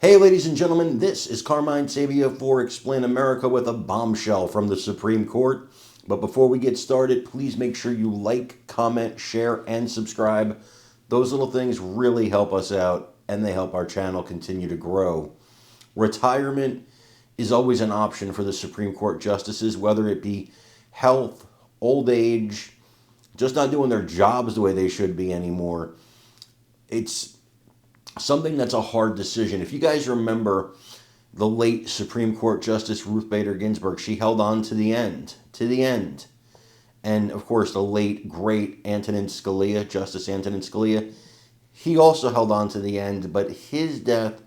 Hey, ladies and gentlemen, this is Carmine Sabia for Explain America with a bombshell from the Supreme Court. But before we get started, please make sure you like, comment, share, and subscribe. Those little things really help us out, and they help our channel continue to grow. Retirement is always an option for the Supreme Court justices, whether it be health, old age, just not doing their jobs the way they should be anymore. It's something that's a hard decision. If you guys remember the late Supreme Court Justice Ruth Bader Ginsburg, she held on to the end. And of course, the late, great Justice Antonin Scalia, he also held on to the end, but his death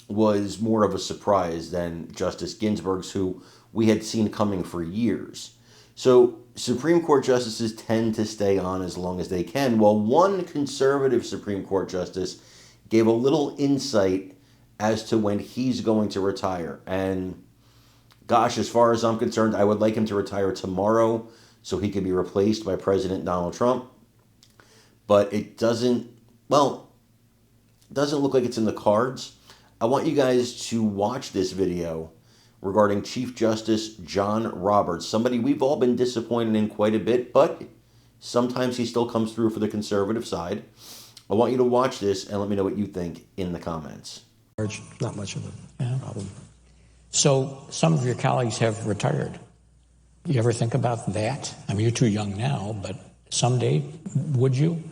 was more of a surprise than Justice Ginsburg's, who we had seen coming for years. So Supreme Court justices tend to stay on as long as they can. Well, one conservative Supreme Court justice gave a little insight as to when he's going to retire. And gosh, as far as I'm concerned, I would like him to retire tomorrow so he could be replaced by President Donald Trump. But it doesn't look like it's in the cards. I want you guys to watch this video regarding Chief Justice John Roberts, somebody we've all been disappointed in quite a bit, but sometimes he still comes through for the conservative side. I want you to watch this and let me know what you think in the comments. Not much of a problem. So some of your colleagues have retired. You ever think about that? I mean, you're too young now, but someday, would you?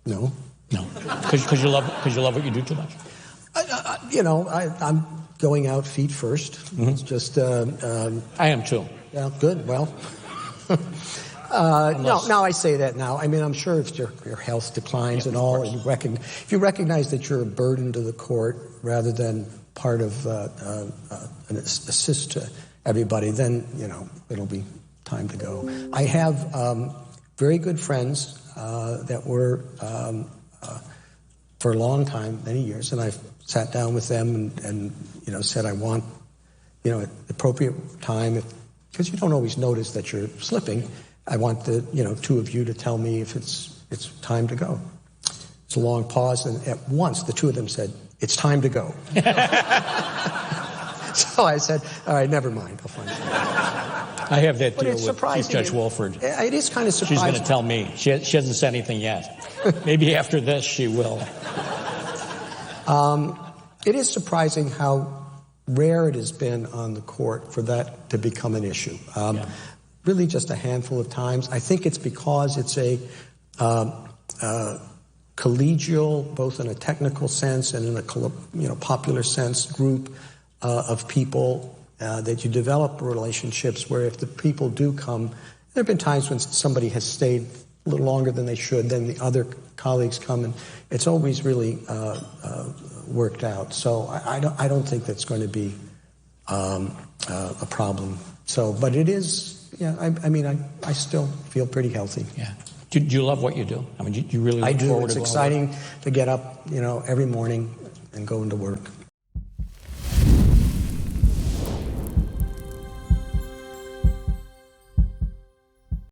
No. No. Because you love what you do too much? I'm going out feet first. Mm-hmm. It's just... I am too. Yeah, good. Well... No, I say that now. I mean, I'm sure if your health declines and all, and if you recognize that you're a burden to the court rather than part of an assist to everybody, then, it'll be time to go. I have very good friends that were, for a long time, many years, and I've sat down with them and said, I want, at appropriate time, because you don't always notice that you're slipping. I want the two of you to tell me if it's time to go. It's a long pause, and at once the two of them said, "It's time to go." So I said, "All right, never mind. I'll find it." I have that deal with Chief Judge Wolford. It is kind of surprising. She's going to tell me. She hasn't said anything yet. Maybe after this she will. It is surprising how rare it has been on the court for that to become an issue. Really just a handful of times. I think it's because it's a collegial, both in a technical sense and in a popular sense, group of people that you develop relationships where if the people do come, there have been times when somebody has stayed a little longer than they should, then the other colleagues come, and it's always really worked out. So I don't think that's going to be a problem. So, but it is. Yeah, I still feel pretty healthy. Yeah. Do you love what you do? I mean, do you really look forward to it? I do. It's exciting to get up, every morning and go into work.